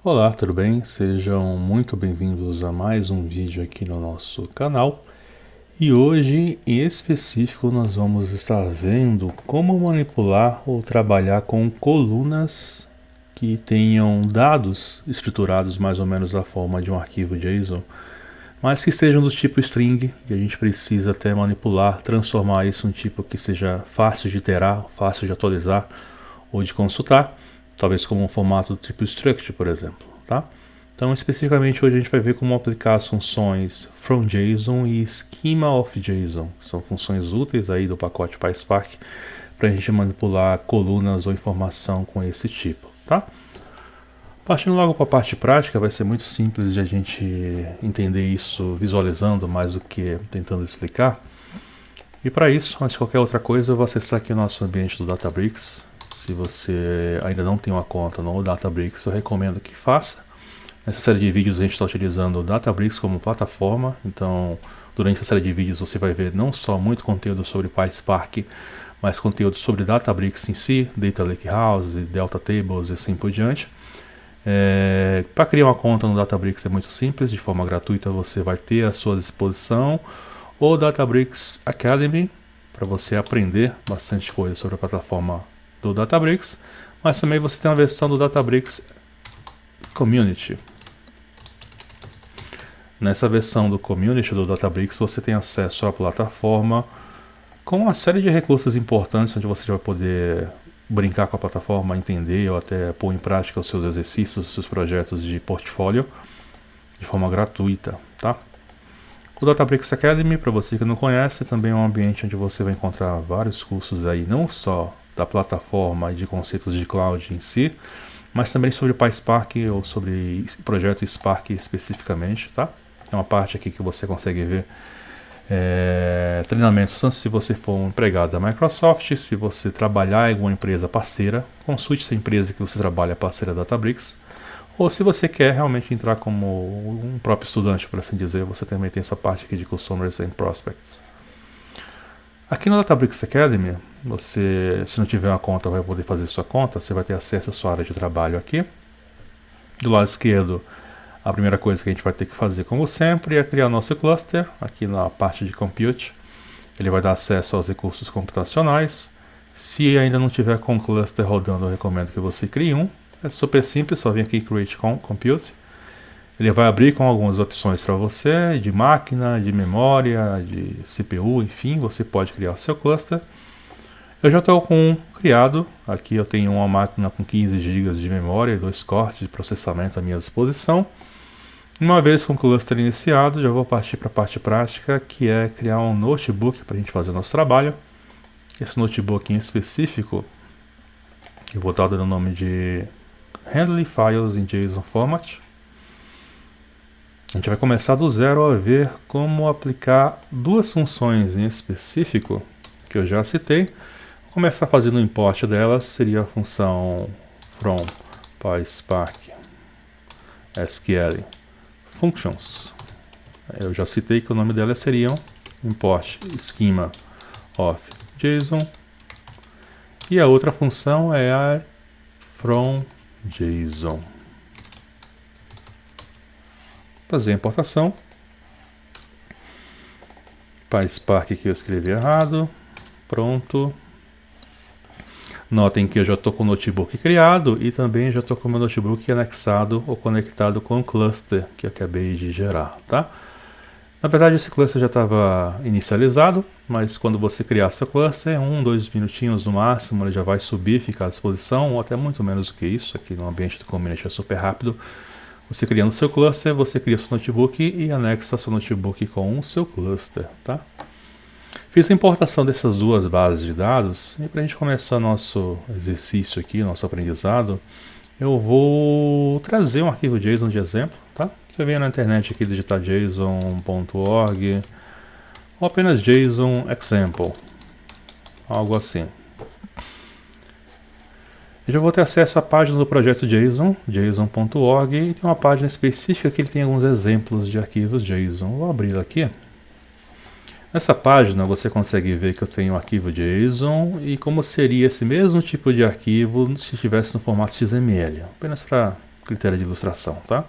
Olá, tudo bem? Sejam muito bem-vindos a mais um vídeo aqui no nosso canal. E hoje, em específico, nós vamos estar vendo como manipular ou trabalhar com colunas que tenham dados estruturados mais ou menos da forma de um arquivo JSON, mas que estejam do tipo string, e a gente precisa até manipular, transformar isso em um tipo que seja fácil de iterar, fácil de atualizar ou de consultar. Talvez como um formato do tipo struct, por exemplo, tá? Então, especificamente, hoje a gente vai ver como aplicar as funções fromJSON e schema of JSON, que são funções úteis aí do pacote PySpark para a gente manipular colunas ou informação com esse tipo, tá? Partindo logo para a parte prática, vai ser muito simples de a gente entender isso visualizando mais do que tentando explicar. E para isso, antes de qualquer outra coisa, eu vou acessar aqui o nosso ambiente do Databricks. Se você ainda não tem uma conta no Databricks, eu recomendo que faça. Nessa série de vídeos a gente está utilizando o Databricks como plataforma, então durante essa série de vídeos você vai ver não só muito conteúdo sobre PySpark, mas conteúdo sobre Databricks em si, Data Lakehouse, Delta Tables e assim por diante. Para criar uma conta no Databricks é muito simples, de forma gratuita você vai ter à sua disposição o Databricks Academy, para você aprender bastante coisa sobre a plataforma do Databricks, mas também você tem uma versão do Databricks Community. Nessa versão do Community do Databricks você tem acesso à plataforma com uma série de recursos importantes, onde você vai poder brincar com a plataforma, entender ou até pôr em prática os seus exercícios, os seus projetos de portfólio de forma gratuita, tá? O Databricks Academy, para você que não conhece, também é um ambiente onde você vai encontrar vários cursos aí, não só da plataforma e de conceitos de cloud em si, mas também sobre PySpark ou sobre projeto Spark especificamente, tá? É uma parte aqui que você consegue ver treinamentos, tanto se você for um empregado da Microsoft, se você trabalhar em alguma empresa parceira, consulte essa empresa que você trabalha parceira da Databricks, ou se você quer realmente entrar como um próprio estudante, por assim dizer, você também tem essa parte aqui de Customers and Prospects. Aqui no Databricks Academy, você, se não tiver uma conta, vai poder fazer sua conta, você vai ter acesso à sua área de trabalho aqui. Do lado esquerdo, a primeira coisa que a gente vai ter que fazer, como sempre, é criar nosso cluster, aqui na parte de Compute. Ele vai dar acesso aos recursos computacionais. Se ainda não tiver com o cluster rodando, eu recomendo que você crie um. É super simples, só vem aqui Create Compute. Ele vai abrir com algumas opções para você, de máquina, de memória, de CPU, enfim, você pode criar o seu cluster. Eu já estou com um criado, aqui eu tenho uma máquina com 15 GB de memória e 2 cortes de processamento à minha disposição. Uma vez com o cluster iniciado, já vou partir para a parte prática, que é criar um notebook para a gente fazer o nosso trabalho. Esse notebook em específico, eu vou estar dando o nome de Handle Files in JSON Format. A gente vai começar do zero a ver como aplicar duas funções em específico, que eu já citei. Vou começar fazendo o import delas, seria a função from PySpark SQL Functions. Eu já citei que o nome delas seriam import schema of JSON. E a outra função é a from JSON. Fazer a importação. PySpark que eu escrevi errado. Pronto. Notem que eu já estou com o notebook criado e também já estou com o meu notebook anexado ou conectado com o cluster que eu acabei de gerar, tá? Na verdade esse cluster já estava inicializado, mas quando você criar seu cluster, 2 minutinhos no máximo, ele já vai subir, ficar à disposição, ou até muito menos do que isso. Aqui no ambiente do Community é super rápido. Você criando seu cluster, você cria seu notebook e anexa seu notebook com o seu cluster, tá? Fiz a importação dessas duas bases de dados e para a gente começar nosso exercício aqui, nosso aprendizado, eu vou trazer um arquivo JSON de exemplo, tá? Você vem na internet aqui digitar json.org ou apenas JSON example, algo assim. Eu já vou ter acesso à página do projeto JSON, json.org, e tem uma página específica que ele tem alguns exemplos de arquivos JSON. Vou abrir aqui. Nessa página você consegue ver que eu tenho um arquivo JSON e como seria esse mesmo tipo de arquivo se estivesse no formato XML. Apenas para critério de ilustração, tá?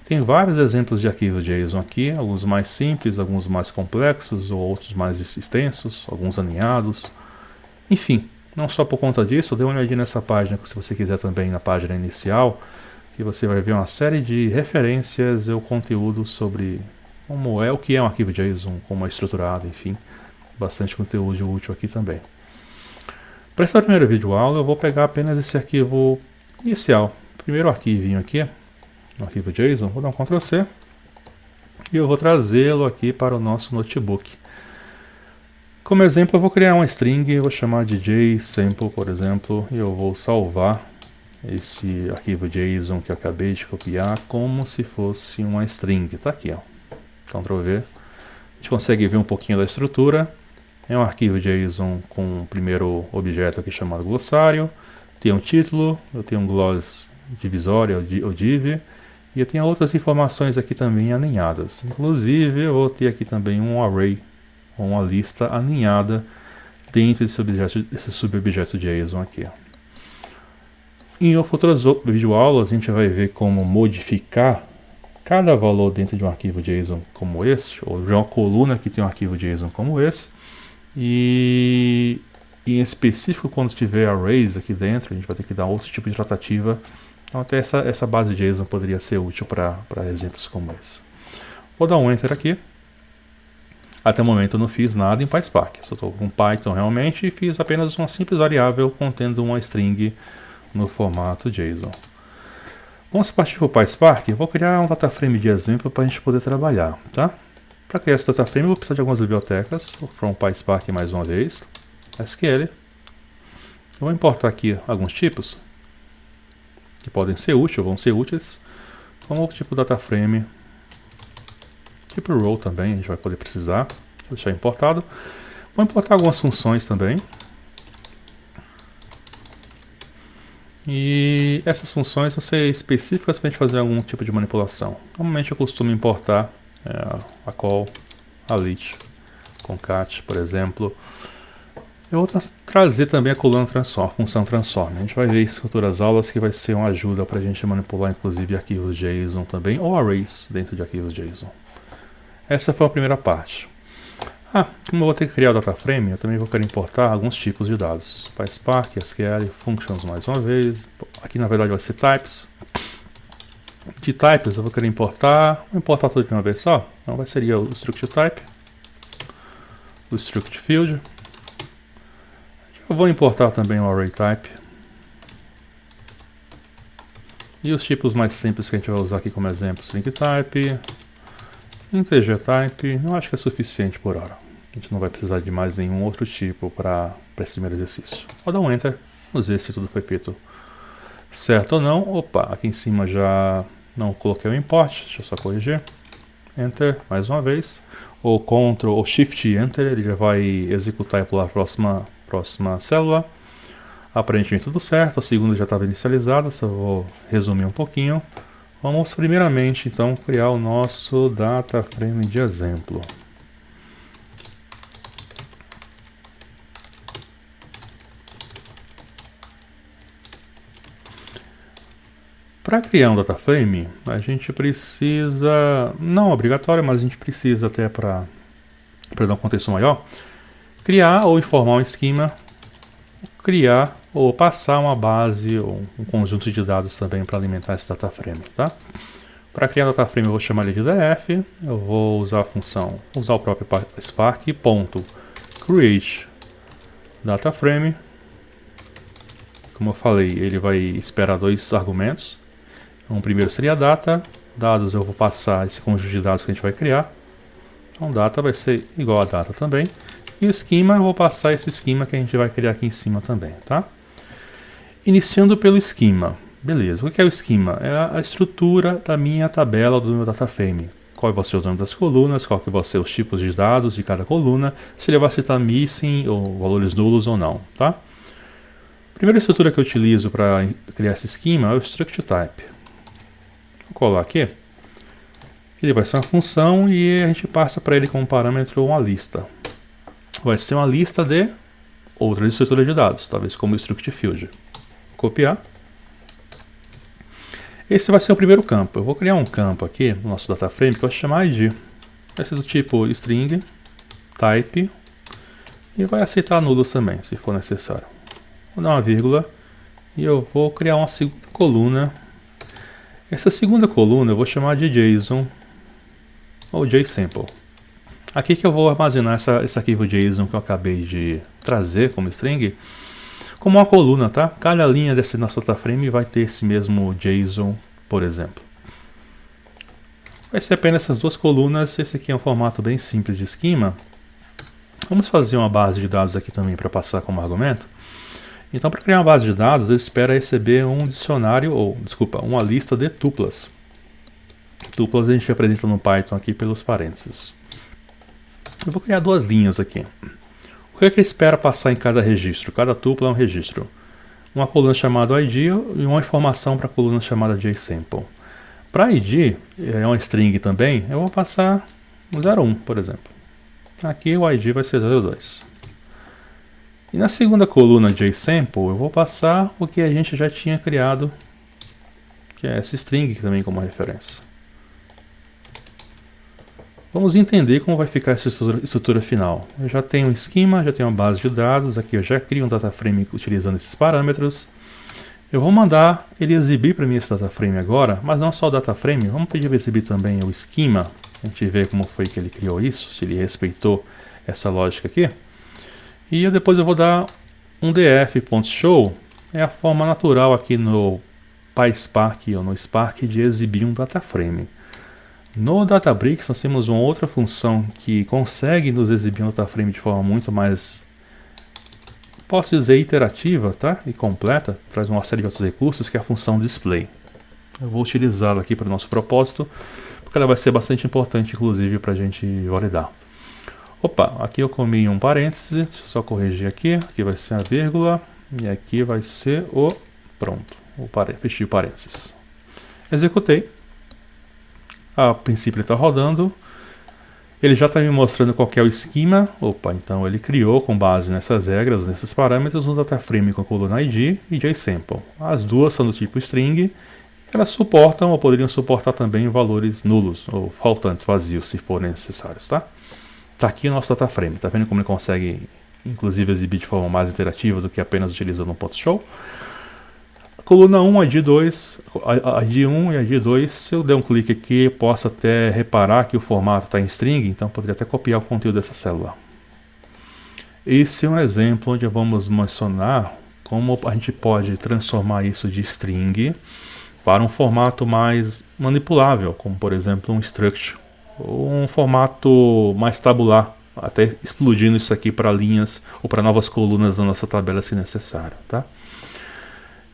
Tem vários exemplos de arquivo JSON aqui, alguns mais simples, alguns mais complexos, ou outros mais extensos, alguns alinhados. Enfim, não só por conta disso, dê uma olhadinha nessa página, se você quiser também, na página inicial, que você vai ver uma série de referências ou conteúdo sobre como é, o que é um arquivo JSON, como é estruturado, enfim. Bastante conteúdo útil aqui também. Para essa primeira videoaula, eu vou pegar apenas esse arquivo inicial. Primeiro arquivinho aqui, no arquivo JSON, vou dar um Ctrl C e eu vou trazê-lo aqui para o nosso notebook. Como exemplo, eu vou criar uma string, vou chamar de JSample, por exemplo, e eu vou salvar esse arquivo JSON que eu acabei de copiar como se fosse uma string. Está aqui, ó. Ctrl V. A gente consegue ver um pouquinho da estrutura. É um arquivo JSON com o primeiro objeto aqui chamado glossário. Tem um título, eu tenho um gloss divisório ou div. E eu tenho outras informações aqui também alinhadas. Inclusive, eu vou ter aqui também um array, ou uma lista alinhada dentro desse subobjeto JSON aqui. Em futuras videoaulas, a gente vai ver como modificar cada valor dentro de um arquivo JSON como este, ou de uma coluna que tem um arquivo JSON como esse. E em específico, quando tiver arrays aqui dentro, a gente vai ter que dar outro tipo de tratativa. Então até essa base JSON poderia ser útil para exemplos como esse. Vou dar um Enter aqui. Até o momento eu não fiz nada em PySpark. Só estou com Python realmente e fiz apenas uma simples variável contendo uma string no formato JSON. Vamos partir para o PySpark. Eu vou criar um dataframe de exemplo para a gente poder trabalhar, tá? Para criar esse dataframe eu vou precisar de algumas bibliotecas. From PySpark mais uma vez. SQL. Eu vou importar aqui alguns tipos que podem ser úteis, vão ser úteis, como o tipo dataframe, tipo row também, a gente vai poder precisar, vou deixar importado. Vou importar algumas funções também. E essas funções vão ser específicas para a gente fazer algum tipo de manipulação. Normalmente eu costumo importar a call, a lit, concat, por exemplo. Eu vou trazer também a coluna transform, a função transform. A gente vai ver isso em futuras aulas que vai ser uma ajuda para a gente manipular inclusive arquivos JSON também, ou arrays dentro de arquivos JSON. Essa foi a primeira parte. Como eu vou ter que criar o dataframe, eu também vou querer importar alguns tipos de dados. PySpark, SQL, functions mais uma vez. Aqui na verdade vai ser types. De types eu vou querer importar, vou importar tudo de uma vez só. Então seria o struct type, o struct field. Eu vou importar também o array type. E os tipos mais simples que a gente vai usar aqui como exemplo, string type, integer type, eu acho que é suficiente por hora. A gente não vai precisar de mais nenhum outro tipo para esse primeiro exercício. Vou dar um Enter, vamos ver se tudo foi feito certo ou não. Opa, aqui em cima já não coloquei o import, deixa eu só corrigir. Enter, mais uma vez. Ou Ctrl ou Shift Enter, ele já vai executar e pular a próxima célula. Aparentemente tudo certo, a segunda já estava inicializada, só vou resumir um pouquinho. Vamos primeiramente então criar o nosso dataframe de exemplo. Para criar um dataframe, a gente precisa, não obrigatório, mas a gente precisa até para dar um contexto maior, criar ou informar um esquema, criar ou passar uma base ou um conjunto de dados também para alimentar esse dataframe, tá? Para criar um dataframe eu vou chamar ele de df, eu vou usar a função, usar o próprio Spark, .create dataframe. Como eu falei, ele vai esperar dois argumentos. Então, o primeiro seria a data, dados eu vou passar esse conjunto de dados que a gente vai criar. Então data vai ser igual a data também. E o esquema, eu vou passar esse esquema que a gente vai criar aqui em cima também, tá? Iniciando pelo esquema. Beleza, o que é o esquema? É a estrutura da minha tabela do meu dataframe. Qual vai ser o nome das colunas, qual que vão ser os tipos de dados de cada coluna, se ele vai citar missing ou valores nulos ou não, tá? A primeira estrutura que eu utilizo para criar esse esquema é o struct type. Vou colar aqui. Ele vai ser uma função e a gente passa para ele como parâmetro uma lista. Vai ser uma lista de outras estruturas de dados, talvez como o struct field. Vou copiar. Esse vai ser o primeiro campo. Eu vou criar um campo aqui no nosso data frame que eu vou chamar ID. Vai ser do tipo string, type, e vai aceitar nulos também, se for necessário. Vou dar uma vírgula e eu vou criar uma segunda coluna. Essa segunda coluna eu vou chamar de JSON ou JSample. Aqui que eu vou armazenar esse arquivo JSON que eu acabei de trazer como string, como uma coluna, tá? Cada linha desse nosso data frame vai ter esse mesmo JSON, por exemplo. Vai ser apenas essas duas colunas. Esse aqui é um formato bem simples de esquema. Vamos fazer uma base de dados aqui também para passar como argumento. Então, para criar uma base de dados, ele espera receber um dicionário, uma lista de tuplas. Tuplas a gente apresenta no Python aqui pelos parênteses. Eu vou criar duas linhas aqui. O que é que ele espera passar em cada registro? Cada tupla é um registro. Uma coluna chamada ID e uma informação para a coluna chamada JSample. Para ID, é uma string também, eu vou passar 01, por exemplo. Aqui o ID vai ser 02. E na segunda coluna JSample, eu vou passar o que a gente já tinha criado, que é essa string também como referência. Vamos entender como vai ficar essa estrutura final. Eu já tenho um esquema, já tenho uma base de dados, aqui eu já crio um data frame utilizando esses parâmetros. Eu vou mandar ele exibir para mim esse data frame agora, mas não só o data frame, vamos pedir para exibir também o esquema, a gente vê como foi que ele criou isso, se ele respeitou essa lógica aqui. E depois eu vou dar um df.show, é a forma natural aqui no PySpark ou no Spark de exibir um data frame. No Databricks nós temos uma outra função que consegue nos exibir um data frame de forma muito mais, posso dizer, iterativa, tá? E completa, traz uma série de outros recursos, que é a função display. Eu vou utilizá-la aqui para o nosso propósito, porque ela vai ser bastante importante, inclusive, para a gente validar. Opa, aqui eu comi um parêntese, só corrigir aqui vai ser a vírgula, e aqui vai ser o, pronto, fechei o parênteses. Executei. A princípio ele está rodando. Ele já está me mostrando qual que é o esquema. Opa, então ele criou com base nessas regras, nesses parâmetros, um data frame com a coluna ID e JSample. As duas são do tipo string. Elas suportam ou poderiam suportar também valores nulos ou faltantes, vazios, se forem necessários, tá? Tá aqui o nosso data frame. Tá vendo como ele consegue, inclusive, exibir de forma mais interativa do que apenas utilizando um ponto show? Coluna 1, ID2, ID1 e ID2, se eu der um clique aqui, eu posso até reparar que o formato está em string, então poderia até copiar o conteúdo dessa célula. Esse é um exemplo onde vamos mencionar como a gente pode transformar isso de string para um formato mais manipulável, como por exemplo um struct, ou um formato mais tabular, até explodindo isso aqui para linhas ou para novas colunas da nossa tabela se necessário, tá?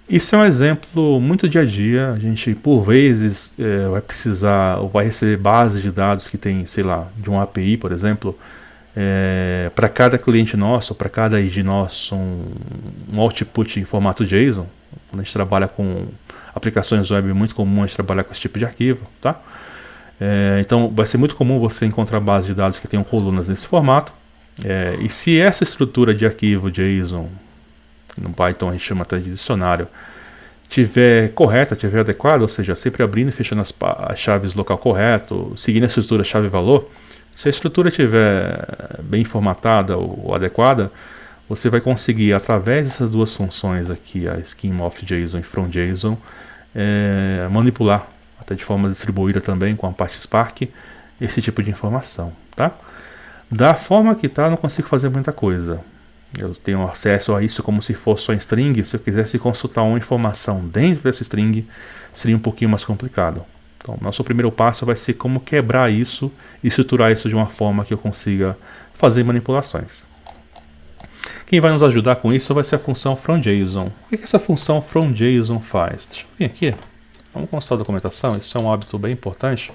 Isso é um exemplo muito dia a dia. A gente, por vezes, vai precisar ou vai receber bases de dados que tem, sei lá, de uma API, por exemplo, para cada cliente nosso, para cada ID nosso, um output em formato JSON. Quando a gente trabalha com aplicações web, é muito comum a gente trabalhar com esse tipo de arquivo, tá? Então, vai ser muito comum você encontrar bases de dados que tenham colunas nesse formato. E se essa estrutura de arquivo JSON, no Python a gente chama até de dicionário, tiver correta, tiver adequada, ou seja, sempre abrindo e fechando as chaves local correto, seguindo a estrutura chave-valor, se a estrutura estiver bem formatada ou adequada, você vai conseguir, através dessas duas funções aqui, a schema of JSON e from JSON, manipular, até de forma distribuída também com a parte Spark, esse tipo de informação, tá? Da forma que está, não consigo fazer muita coisa. Eu tenho acesso a isso como se fosse só em string. Se eu quisesse consultar uma informação dentro dessa string, seria um pouquinho mais complicado. Então, nosso primeiro passo vai ser como quebrar isso e estruturar isso de uma forma que eu consiga fazer manipulações. Quem vai nos ajudar com isso vai ser a função fromJSON. O que essa função fromJSON faz? Deixa eu vir aqui. Vamos consultar a documentação. Isso é um hábito bem importante.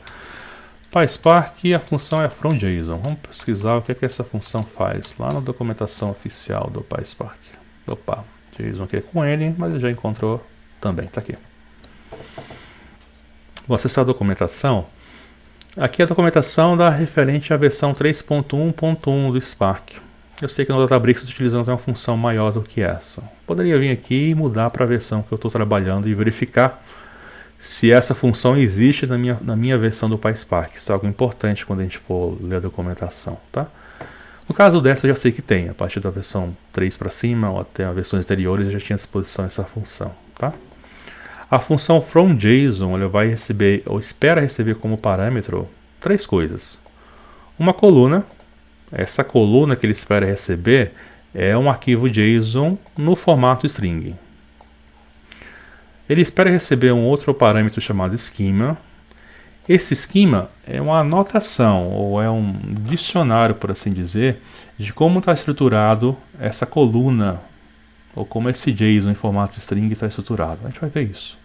PySpark e a função é fromJSON. Vamos pesquisar o que essa função faz lá na documentação oficial do PySpark. Opa, JSON aqui é com N, mas ele já encontrou também, está aqui. Vou acessar a documentação. Aqui é a documentação da referente à versão 3.1.1 do Spark. Eu sei que no Databricks estou utilizando uma função maior do que essa. Poderia vir aqui e mudar para a versão que eu estou trabalhando e verificar se essa função existe na minha versão do PySpark. Isso é algo importante quando a gente for ler a documentação, tá? No caso dessa, eu já sei que tem. A partir da versão 3 para cima, ou até as versões anteriores, eu já tinha à disposição essa função, tá? A função fromJSON, ela vai receber, ou espera receber como parâmetro, 3 coisas. Uma coluna. Essa coluna que ele espera receber é um arquivo JSON no formato string. Ele espera receber um outro parâmetro chamado schema. Esse schema é uma anotação, ou é um dicionário, por assim dizer, de como está estruturado essa coluna, ou como esse JSON em formato string está estruturado. A gente vai ver isso.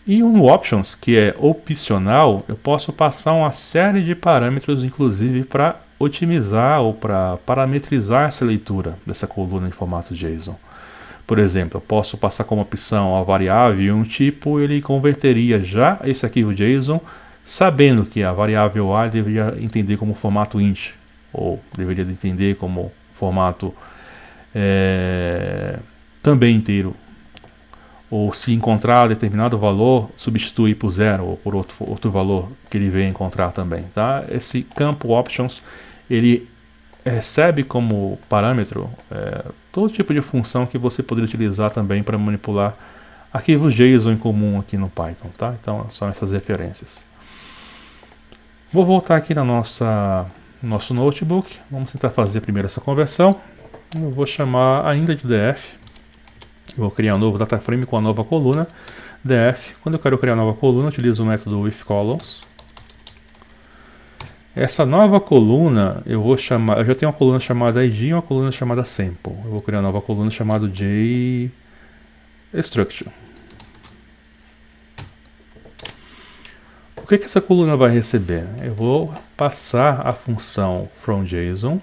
E no options, que é opcional, eu posso passar uma série de parâmetros, inclusive, para otimizar ou para parametrizar essa leitura dessa coluna em formato JSON. Por exemplo, eu posso passar como opção a variável e um tipo, ele converteria já esse arquivo JSON, sabendo que a variável A deveria entender como formato int, ou deveria entender como formato também inteiro. Ou se encontrar determinado valor, substituir por 0 ou por outro valor que ele venha encontrar também. Tá? Esse campo options, ele recebe como parâmetro todo tipo de função que você poderia utilizar também para manipular arquivos JSON em comum aqui no Python. Tá? Então são essas referências. Vou voltar aqui na nosso notebook. Vamos tentar fazer primeiro essa conversão. Eu vou chamar ainda de df. Vou criar um novo data frame com a nova coluna df. Quando eu quero criar uma nova coluna, eu utilizo o método withColumns. Essa nova coluna eu vou chamar, eu já tenho uma coluna chamada id e uma coluna chamada sample. Eu vou criar uma nova coluna chamada JStructure. O que essa coluna vai receber? Eu vou passar a função fromJSON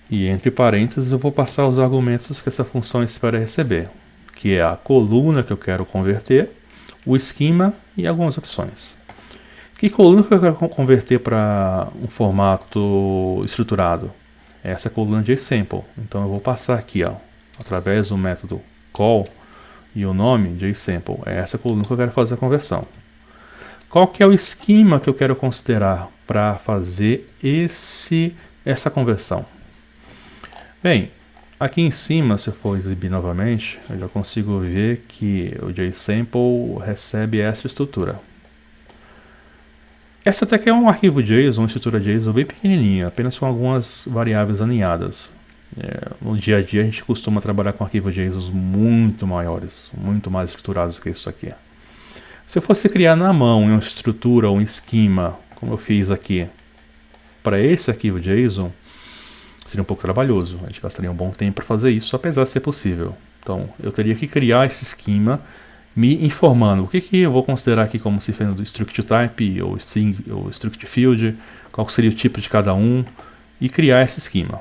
e entre parênteses eu vou passar os argumentos que essa função espera receber, que é a coluna que eu quero converter, o schema e algumas opções. Que coluna que eu quero converter para um formato estruturado? É essa coluna de JSample. Então eu vou passar aqui, através do método call e o nome JSample. É essa coluna que eu quero fazer a conversão. Qual que é o esquema que eu quero considerar para fazer essa conversão? Bem, aqui em cima, se eu for exibir novamente, eu já consigo ver que o JSample recebe essa estrutura. Essa até que é um arquivo JSON, uma estrutura JSON bem pequenininha, apenas com algumas variáveis aninhadas. No dia a dia a gente costuma trabalhar com arquivos JSON muito maiores, muito mais estruturados que isso aqui. Se eu fosse criar na mão uma estrutura ou um esquema, como eu fiz aqui, para esse arquivo JSON, seria um pouco trabalhoso, a gente gastaria um bom tempo para fazer isso, apesar de ser possível. Então, eu teria que criar esse esquema me informando o que eu vou considerar aqui como se sendo struct type, ou string, ou struct field, qual seria o tipo de cada um, e criar esse esquema.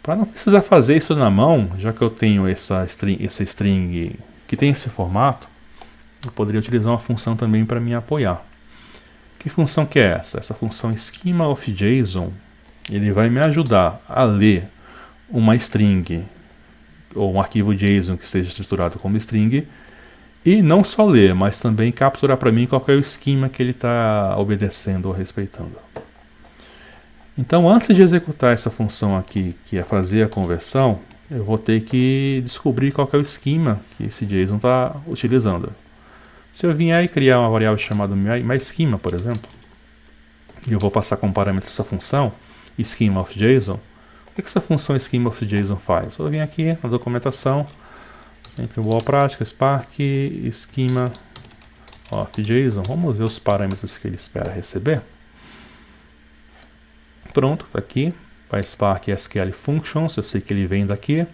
Para não precisar fazer isso na mão, já que eu tenho essa string que tem esse formato, eu poderia utilizar uma função também para me apoiar. Que função que é essa? Essa função schema of JSON, ele vai me ajudar a ler uma string ou um arquivo JSON que esteja estruturado como string e não só ler, mas também capturar para mim qual é o esquema que ele está obedecendo ou respeitando. Então, antes de executar essa função aqui, que é fazer a conversão, eu vou ter que descobrir qual é o esquema que esse JSON está utilizando. Se eu vier e criar uma variável chamada mySchema, por exemplo, e eu vou passar como parâmetro essa função, schema of JSON, o que essa função schema of JSON faz? Eu vim aqui na documentação, sempre boa prática, Spark, schema of JSON, vamos ver os parâmetros que ele espera receber. Pronto, está aqui, PySpark SQL Functions, eu sei que ele vem daqui,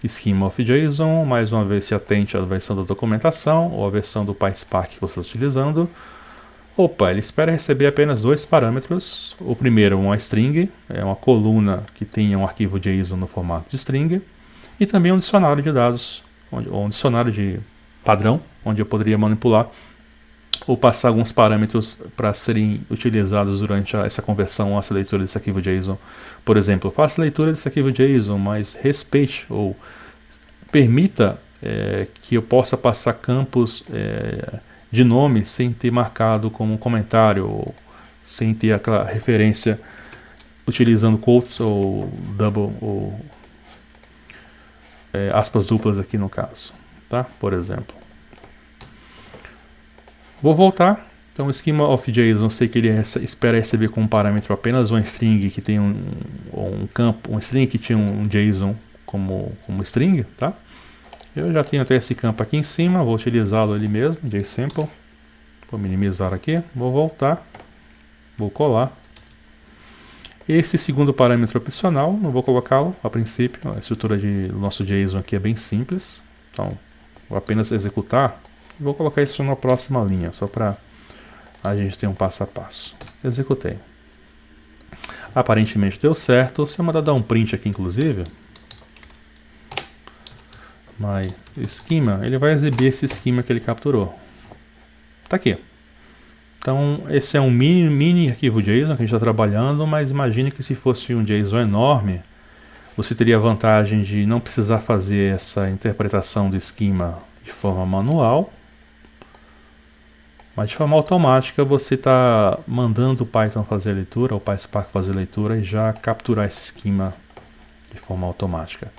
schema of JSON, mais uma vez se atente à versão da documentação, ou a versão do PySpark que você está utilizando. Opa, ele espera receber apenas 2 parâmetros. O primeiro, uma string, é uma coluna que tenha um arquivo JSON no formato de string, e também um dicionário de dados, ou um dicionário de padrão, onde eu poderia manipular ou passar alguns parâmetros para serem utilizados durante essa conversão, essa leitura desse arquivo JSON. Por exemplo, faça leitura desse arquivo JSON, mas respeite ou permita que eu possa passar campos de nome sem ter marcado como um comentário, ou sem ter aquela referência utilizando quotes ou double ou aspas duplas aqui no caso, tá? Por exemplo. Vou voltar. Então, o schema of JSON, sei que ele espera receber como parâmetro apenas uma string que tem um campo, um string que tinha um JSON como string, tá? Eu já tenho até esse campo aqui em cima, vou utilizá-lo ali mesmo, JSample. Vou minimizar aqui, vou voltar, vou colar. Esse segundo parâmetro opcional, não vou colocá-lo a princípio, a estrutura do nosso JSON aqui é bem simples. Então, vou apenas executar e vou colocar isso na próxima linha, só para a gente ter um passo a passo. Executei. Aparentemente deu certo. Se eu mandar dar um print aqui, inclusive, my schema, ele vai exibir esse schema que ele capturou. Tá aqui. Então, esse é um mini arquivo JSON que a gente está trabalhando, mas imagine que se fosse um JSON enorme, você teria a vantagem de não precisar fazer essa interpretação do schema de forma manual, mas de forma automática você está mandando o Python fazer a leitura, ou o PySpark fazer a leitura e já capturar esse schema de forma automática.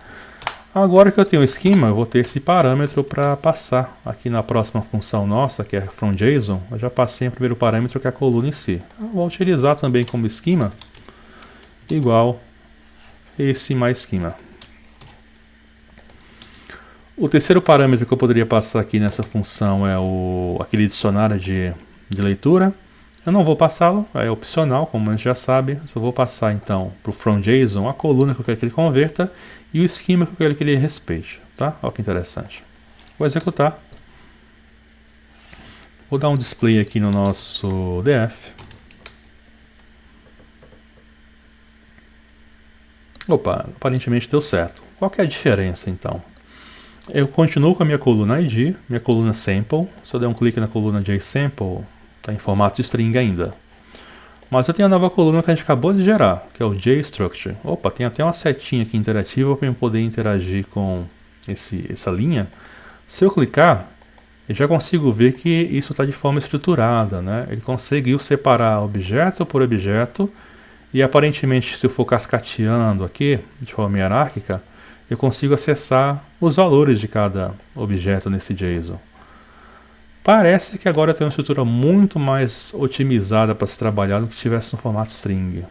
Agora que eu tenho o schema, eu vou ter esse parâmetro para passar aqui na próxima função nossa, que é fromJSON. Eu já passei o primeiro parâmetro, que é a coluna em si. Eu vou utilizar também como schema, igual esse mySchema. O terceiro parâmetro que eu poderia passar aqui nessa função é aquele dicionário de leitura. Eu não vou passá-lo, é opcional, como a gente já sabe. Só vou passar então para o fromJSON a coluna que eu quero que ele converta e o schema que eu quero que ele respeite. Tá? Olha que interessante. Vou executar. Vou dar um display aqui no nosso DF. Opa, aparentemente deu certo. Qual que é a diferença então? Eu continuo com a minha coluna ID, minha coluna sample. Se eu der um clique na coluna JSample, está em formato de string ainda. Mas eu tenho a nova coluna que a gente acabou de gerar, que é o JStructure. Opa, tem até uma setinha aqui interativa para eu poder interagir com essa linha. Se eu clicar, eu já consigo ver que isso está de forma estruturada, né? Ele conseguiu separar objeto por objeto e aparentemente, se eu for cascateando aqui de forma hierárquica, eu consigo acessar os valores de cada objeto nesse JSON. Parece que agora tem uma estrutura muito mais otimizada para se trabalhar do que se tivesse no formato string.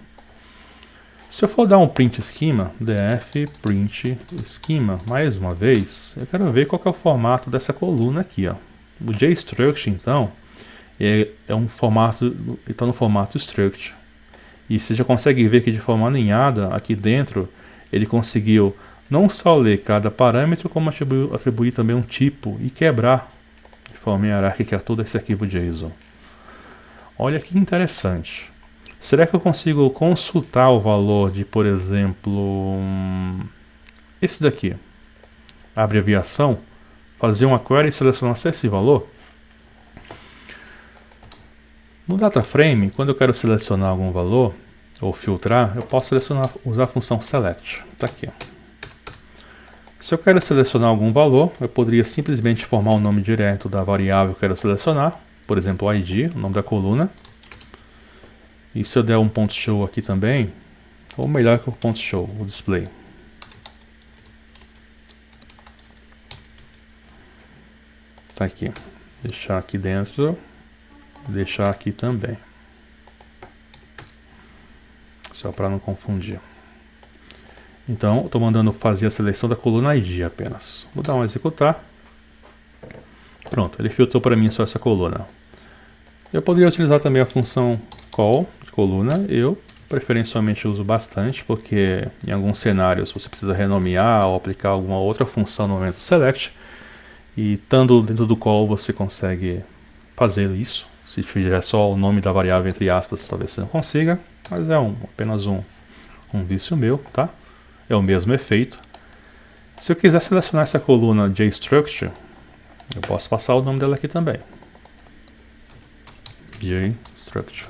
Se eu for dar um print schema, df print schema, mais uma vez, eu quero ver qual que é o formato dessa coluna aqui. Ó. O JStruct, então, é um formato, está no formato struct. E você já consegue ver que de forma alinhada, aqui dentro, ele conseguiu não só ler cada parâmetro, como atribuir também um tipo e quebrar de forma hierárquica todo esse arquivo JSON. Olha que interessante. Será que eu consigo consultar o valor de, por exemplo, esse daqui? Abreviação, fazer uma query e selecionar esse valor? No DataFrame, quando eu quero selecionar algum valor ou filtrar, eu posso usar a função select. Está aqui. Se eu quero selecionar algum valor, eu poderia simplesmente formar o nome direto da variável que eu quero selecionar, por exemplo, o ID, o nome da coluna. E se eu der um ponto show aqui também, ou melhor que o ponto show, o display. Tá aqui. Deixar aqui dentro, deixar aqui também. Só para não confundir. Então, estou mandando fazer a seleção da coluna ID apenas. Vou dar um executar. Pronto, ele filtrou para mim só essa coluna. Eu poderia utilizar também a função call de coluna. Eu preferencialmente uso bastante, porque em alguns cenários você precisa renomear ou aplicar alguma outra função no momento select. E estando dentro do call você consegue fazer isso. Se tiver só o nome da variável entre aspas, talvez você não consiga. Mas é apenas um vício meu, tá? É o mesmo efeito. Se eu quiser selecionar essa coluna JStructure, eu posso passar o nome dela aqui também. JStructure.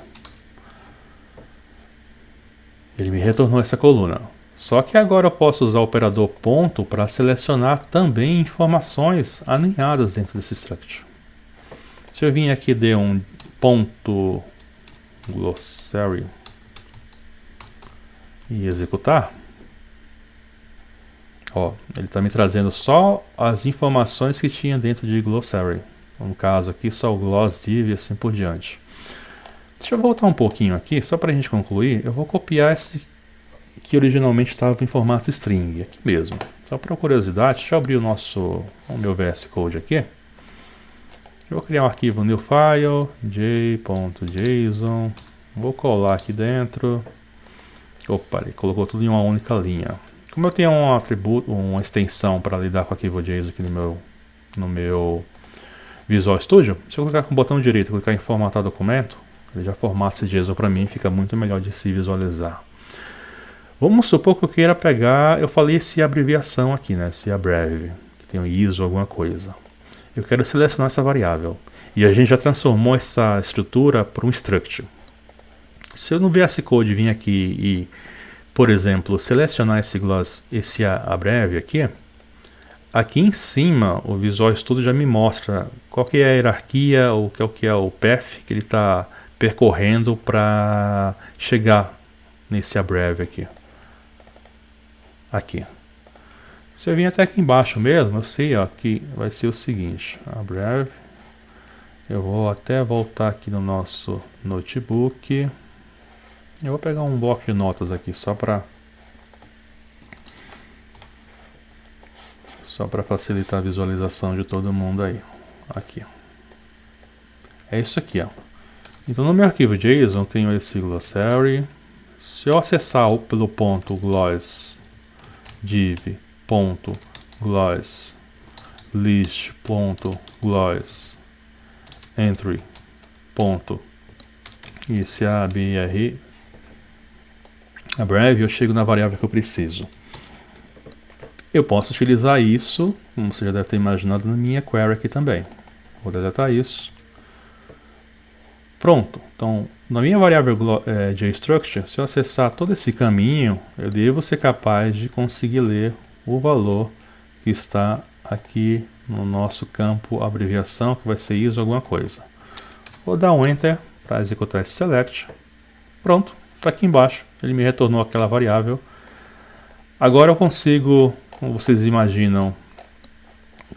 Ele me retornou essa coluna. Só que agora eu posso usar o operador ponto para selecionar também informações alinhadas dentro desse struct. Se eu vim aqui de um ponto glossary e executar, ó, ele está me trazendo só as informações que tinha dentro de glossary. No caso aqui, só o gloss div e assim por diante. Deixa eu voltar um pouquinho aqui, só para a gente concluir. Eu vou copiar esse que originalmente estava em formato string, aqui mesmo. Só por curiosidade, deixa eu abrir o meu VS Code aqui. Eu vou criar um arquivo new file, j.json. Vou colar aqui dentro. Opa, ele colocou tudo em uma única linha. Como eu tenho um atributo, uma extensão para lidar com o arquivo JSON aqui no meu Visual Studio, se eu clicar com o botão direito e clicar em formatar documento, ele já formata esse JSON para mim, fica muito melhor de se visualizar. Vamos supor que eu queira pegar, eu falei esse abreviação aqui, né, esse abbrev, que tem um ISO, alguma coisa. Eu quero selecionar essa variável. E a gente já transformou essa estrutura para um struct. Se eu no VS Code vir aqui e, por exemplo, selecionar esse abbrev aqui em cima o Visual Studio já me mostra qual que é a hierarquia ou qual que é o path que ele está percorrendo para chegar nesse abbrev aqui. Se eu vir até aqui embaixo mesmo, eu sei ó, que vai ser o seguinte, abbrev. Eu vou até voltar aqui no nosso notebook. Eu vou pegar um bloco de notas aqui só para facilitar a visualização de todo mundo aí. Aqui. É isso aqui, ó. Então no meu arquivo JSON eu tenho esse glossary. Se eu acessar pelo ponto gloss div.gloss list.gloss entry e esse abr abbrev, eu chego na variável que eu preciso. Eu posso utilizar isso, como você já deve ter imaginado, na minha query aqui também. Vou deletar isso. Pronto. Então, na minha variável JStructure, se eu acessar todo esse caminho, eu devo ser capaz de conseguir ler o valor que está aqui no nosso campo abreviação, que vai ser ISO alguma coisa. Vou dar um Enter para executar esse select. Pronto, está aqui embaixo. Ele me retornou aquela variável. Agora eu consigo, como vocês imaginam,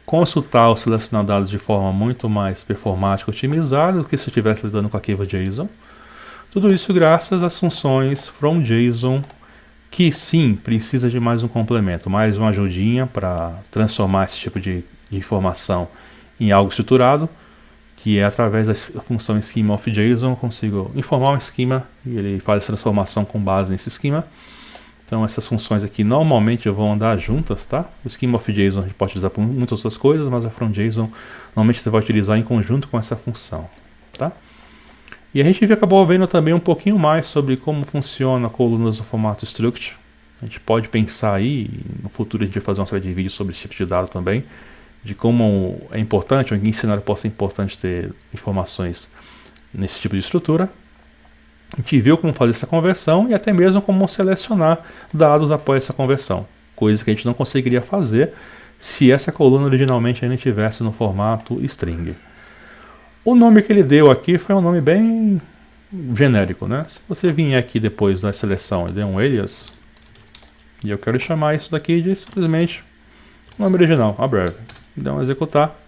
consultar ou selecionar dados de forma muito mais performática e otimizada do que se eu estivesse lidando com arquivo JSON. Tudo isso graças às funções from JSON, que sim, precisa de mais um complemento, mais uma ajudinha para transformar esse tipo de informação em algo estruturado, que é através da função schema of JSON, eu consigo informar um schema e ele faz a transformação com base nesse schema. Então essas funções aqui normalmente vão andar juntas, tá? O schema of JSON a gente pode utilizar para muitas outras coisas, mas a from JSON normalmente você vai utilizar em conjunto com essa função, tá? E a gente acabou vendo também um pouquinho mais sobre como funciona colunas no formato struct. A gente pode pensar aí, no futuro a gente vai fazer uma série de vídeos sobre esse tipo de dado também, de como é importante, ou em que cenário pode ser importante ter informações nesse tipo de estrutura. A gente viu como fazer essa conversão e até mesmo como selecionar dados após essa conversão. Coisa que a gente não conseguiria fazer se essa coluna originalmente ainda estivesse no formato string. O nome que ele deu aqui foi um nome bem genérico, né? Se você vier aqui depois da seleção e der um alias, e eu quero chamar isso daqui de simplesmente o nome original, abbrev. Então executar.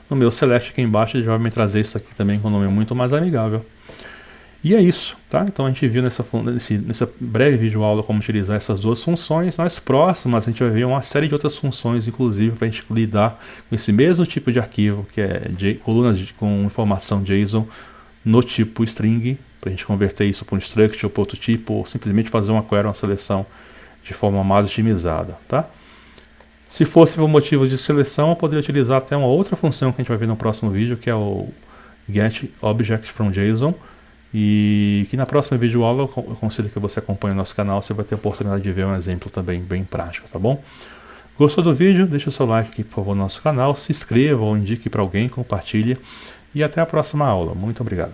No meu select aqui embaixo ele já vai me trazer isso aqui também com um nome muito mais amigável. E é isso, tá? Então a gente viu nessa breve vídeo aula como utilizar essas duas funções. Nas próximas a gente vai ver uma série de outras funções, inclusive para a gente lidar com esse mesmo tipo de arquivo, que é colunas com informação JSON no tipo string, para a gente converter isso para um struct ou para outro tipo, ou simplesmente fazer uma query, uma seleção de forma mais otimizada, tá? Se fosse por motivo de seleção, eu poderia utilizar até uma outra função que a gente vai ver no próximo vídeo, que é o getObjectFromJSON, e que na próxima videoaula eu conselho que você acompanhe o nosso canal, você vai ter a oportunidade de ver um exemplo também bem prático, tá bom? Gostou do vídeo? Deixa o seu like aqui, por favor, no nosso canal, se inscreva ou indique para alguém, compartilhe, e até a próxima aula. Muito obrigado.